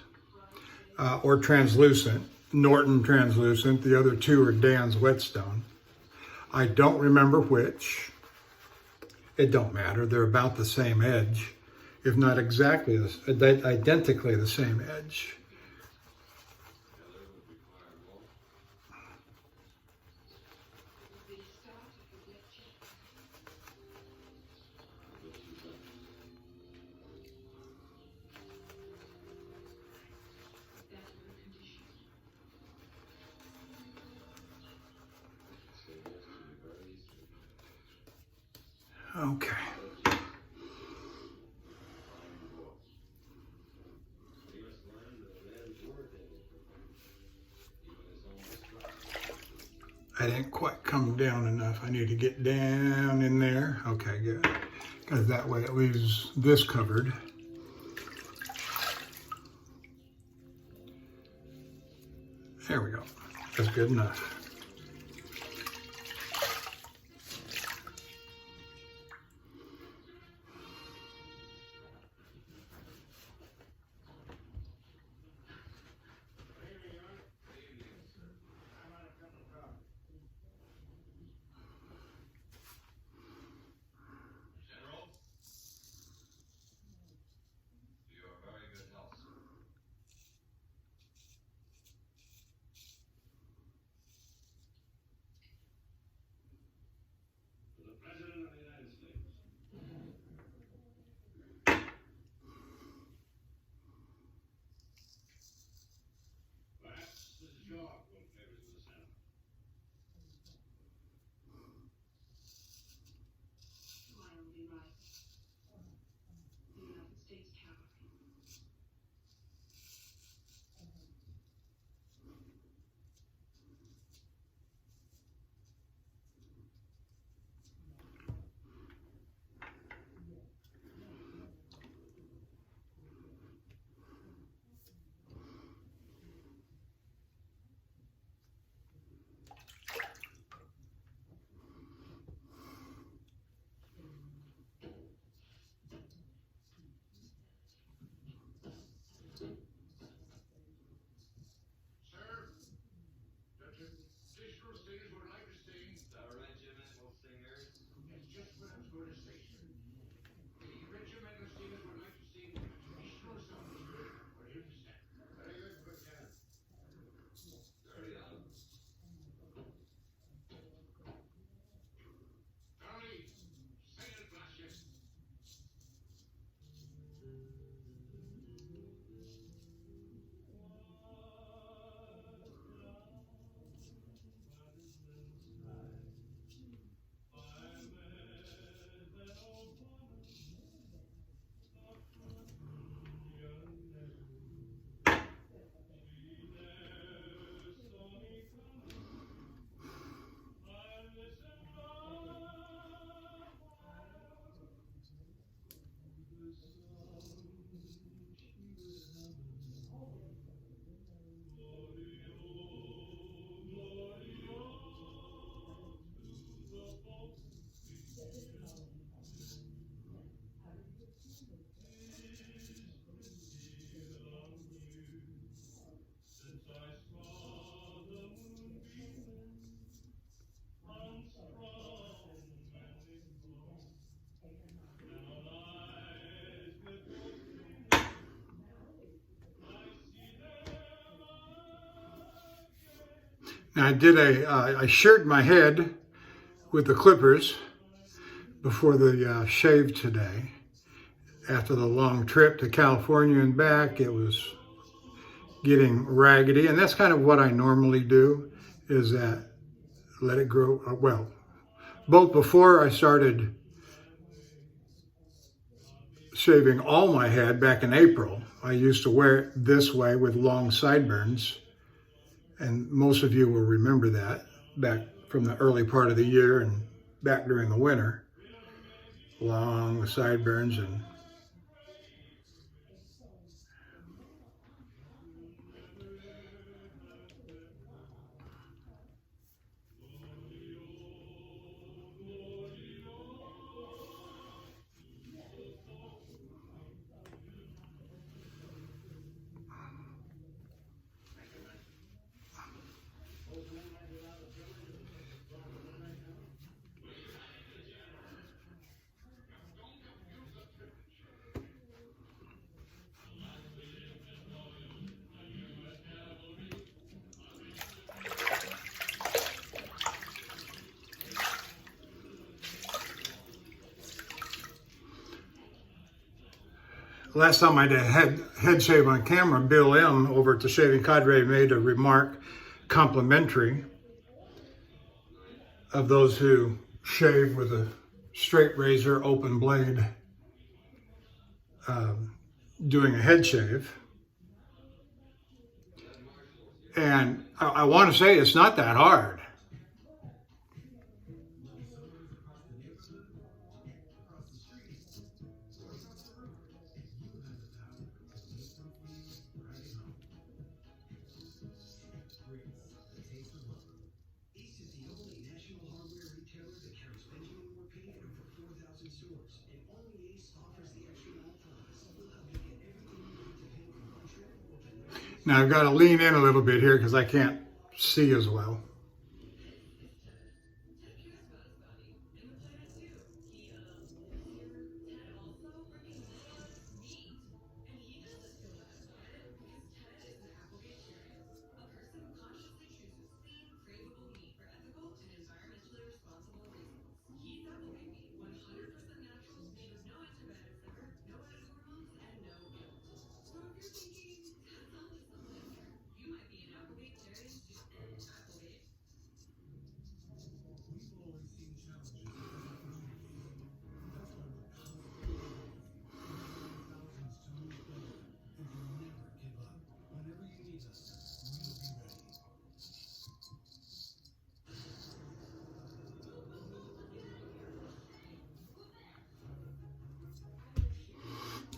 or translucent, Norton translucent. The other two are Dan's whetstone. I don't remember which. It don't matter. They're about the same edge, if not exactly, identically the same edge. Okay. I didn't quite come down enough. I need to get down in there. Okay, good. Because that way it leaves this covered. There we go. That's good enough. General, to your very good health, sir. Now I sheared my head with the clippers before the shave today. After the long trip to California and back, it was getting raggedy, and that's kind of what I normally do, is that let it grow. Well, both before I started shaving all my head back in April, I used to wear it this way with long sideburns, and most of you will remember that back from the early part of the year and back during the winter. Long sideburns. And last time I did head shave on camera, Bill M. over at the Shaving Cadre made a remark complimentary of those who shave with a straight razor, open blade, doing a head shave. And I want to say it's not that hard. Ace is the only national hardware retailer that carries Benjamin Moore paint in over 4,000 stores, and only Ace offers the extra mall promise. We'll help you get everything you need to paint in one trip or to Now I've got to lean in a little bit here because I can't see as well.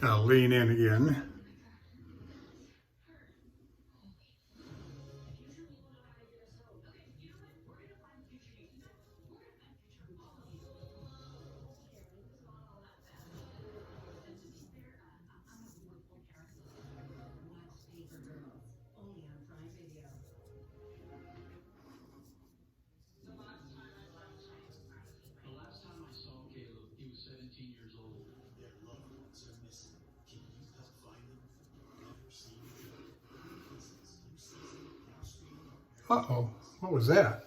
I'll lean in again. The last time I saw Caleb, he was 17 years old. Their loved ones are missing. Can you help find them? Never seen Uh-oh, what was that?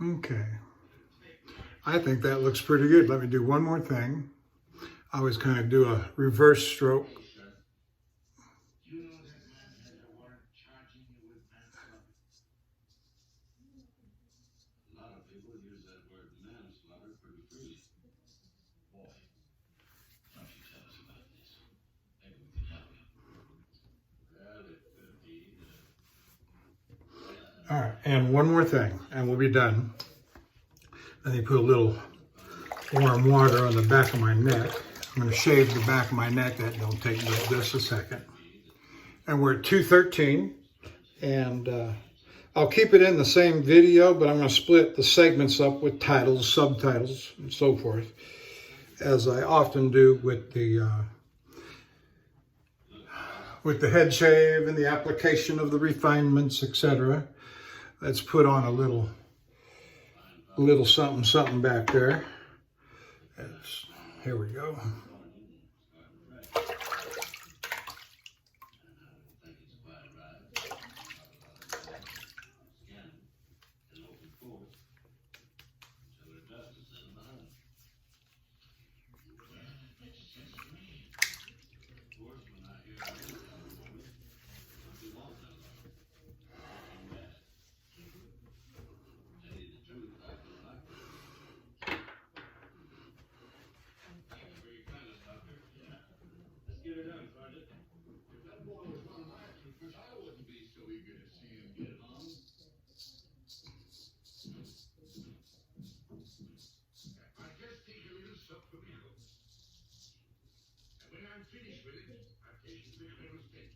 Okay, I think that looks pretty good. Let me do one more thing. I always kind of do a reverse stroke. You know that man had a warrant charging you with manslaughter. A lot of people use that word manslaughter pretty freely. Boy, why don't you tell us about this? Maybe we can help you. Well, it could be. All right, and one more thing, and we'll be done. Then you put a little warm water on the back of my neck. I'm going to shave the back of my neck. That don't take just a second. And we're at 2:13, and I'll keep it in the same video, but I'm going to split the segments up with titles, subtitles, and so forth, as I often do with the with the head shave and the application of the refinements, etc. Let's put on a little something back there. Here we go. Let's get her done, Sergeant. If that boy was one of my troopers, I wouldn't be so eager to see him get hung. I just take a little supplemental. And when I'm finished with it, I take it to Reynolds state.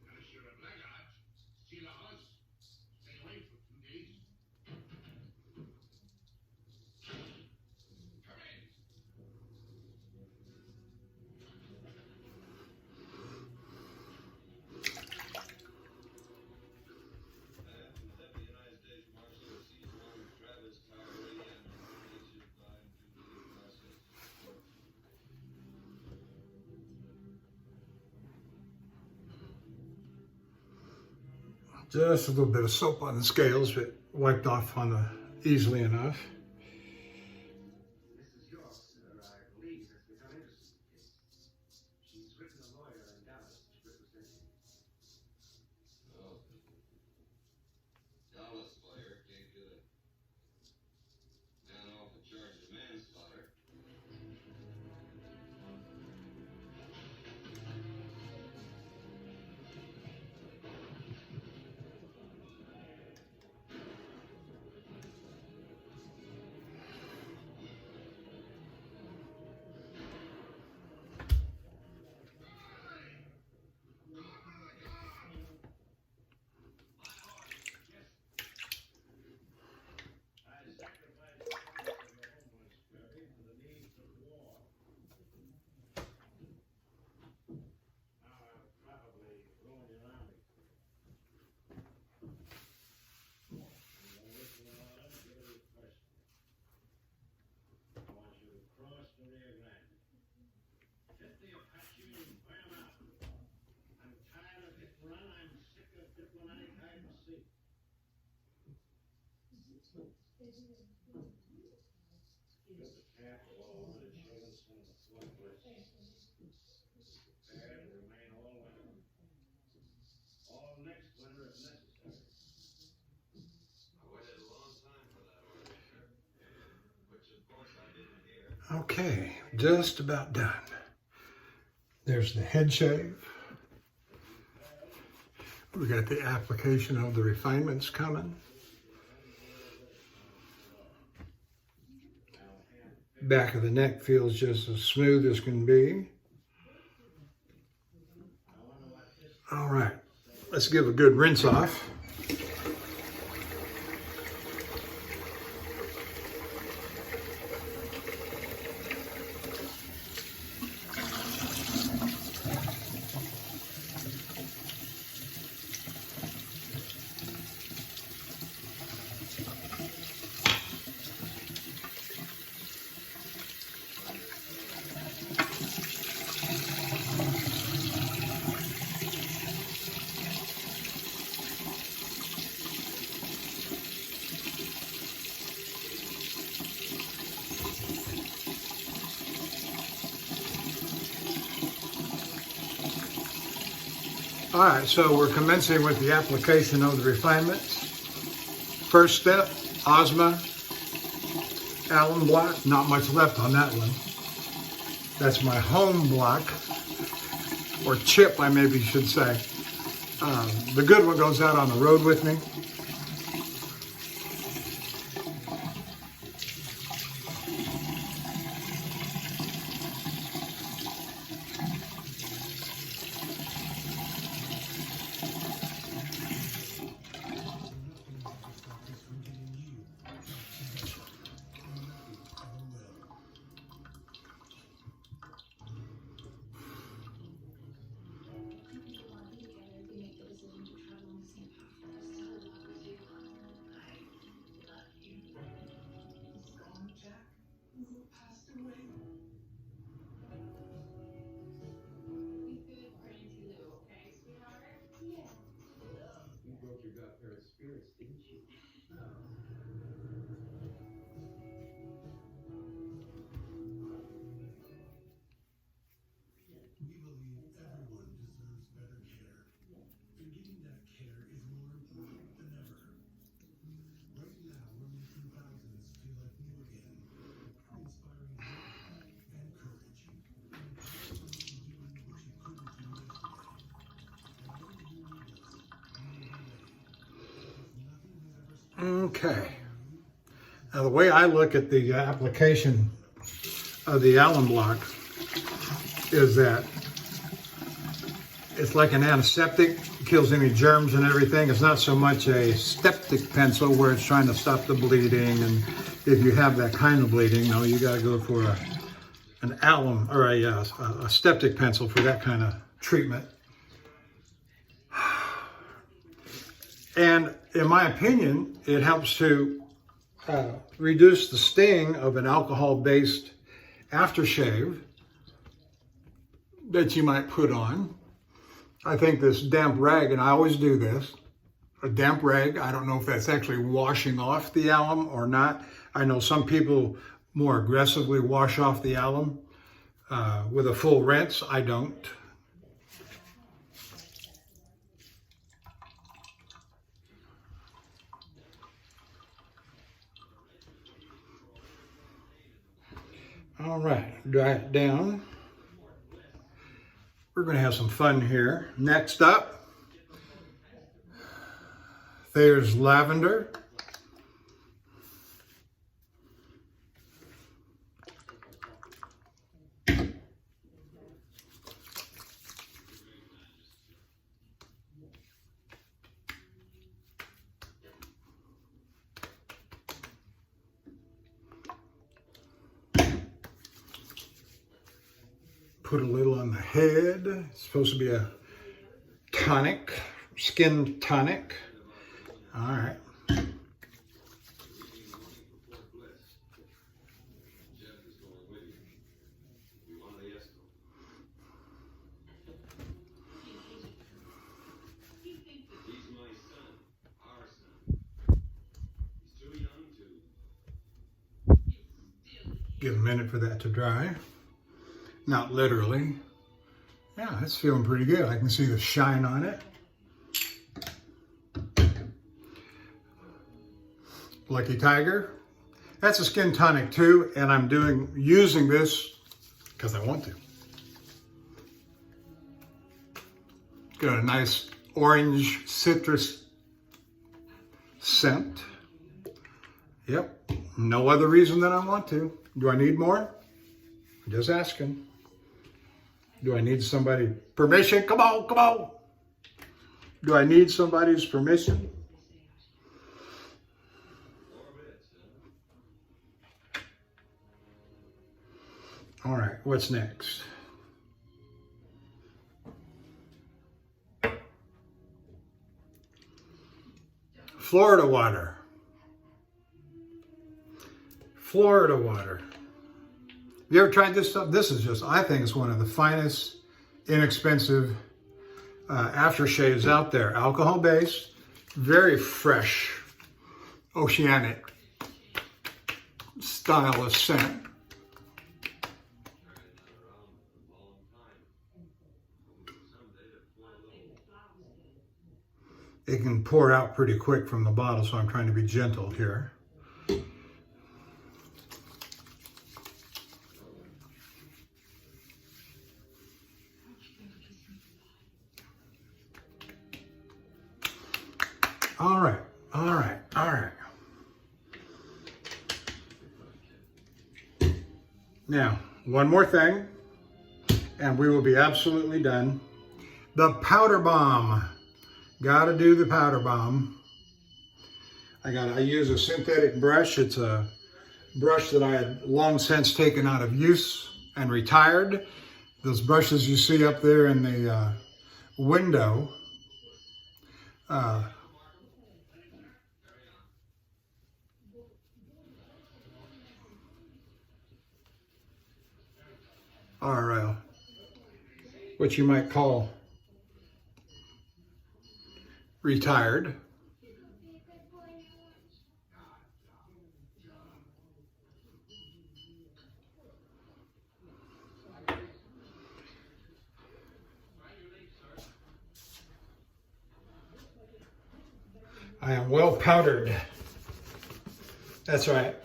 Unless you're a blackguard, steal a horse, stay away for 2 days. Come in. Just a little bit of soap on the scales, but wiped off on the easily enough. Mrs. York, sir, I believe, has become interested in the case. She's written a lawyer in Dallas to represent him. Oh. Dallas lawyer can't get a man off a charge of manslaughter. Okay, just about done. There's the head shave. We got the application of the refinements coming. Back of the neck feels just as smooth as can be. All right, let's give a good rinse off. All right, so we're commencing with the application of the refinements. First step, Ozma, Allen block. Not much left on that one. That's my home block, or chip, I maybe should say. The good one goes out on the road with me. your godparents' spirits, didn't you? We believe everyone deserves better care, and getting that care is more important than ever. Right now, we're making thousands feel like new again, inspiring hope and courage, empowering you to do what you couldn't do yesterday. And when you need us, we will be ready, because nothing has ever stopped Okay. Now, the way I look at the application of the alum block is that it's like an antiseptic, kills any germs and everything. It's not so much a septic pencil where it's trying to stop the bleeding. And if you have that kind of bleeding, no, you got to go for an alum or a septic pencil for that kind of treatment. And in my opinion, it helps to reduce the sting of an alcohol-based aftershave that you might put on. I think this damp rag, and I always do this, a damp rag, I don't know if that's actually washing off the alum or not. I know some people more aggressively wash off the alum with a full rinse. I don't. All right, dry it down. We're going to have some fun here. Next up, there's lavender. Put a little on the head. It's supposed to be a tonic, skin tonic. All right. Give a minute for that to dry. Not literally. Yeah, it's feeling pretty good. I can see the shine on it. Lucky Tiger. That's a skin tonic too, and I'm using this because I want to. Got a nice orange citrus scent. Yep, no other reason than I want to. Do I need more? Just asking. Do I need somebody permission? Come on, come on. Do I need somebody's permission? All right, what's next? Florida water. Florida water. You ever tried this stuff? This is just, I think it's one of the finest, inexpensive aftershaves out there. Alcohol-based, very fresh, oceanic style of scent. It can pour out pretty quick from the bottle, so I'm trying to be gentle here. All right, all right, all right. Now, one more thing, and we will be absolutely done. The powder bomb. Gotta do the powder bomb. I use a synthetic brush. It's a brush that I had long since taken out of use and retired. Those brushes you see up there in the window. Are what you might call retired. I am well powdered. That's right.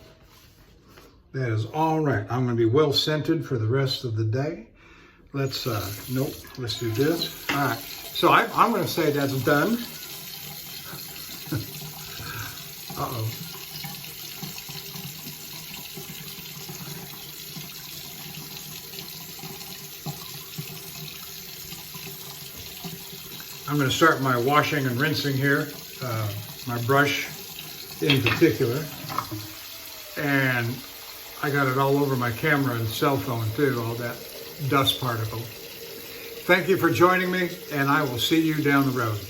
That is all right. I'm going to be well scented for the rest of the day. Let's, nope, let's do this. All right. So I'm going to say that's done. Uh-oh. I'm going to start my washing and rinsing here, my brush in particular. And I got it all over my camera and cell phone too, all that dust particle. Thank you for joining me, and I will see you down the road.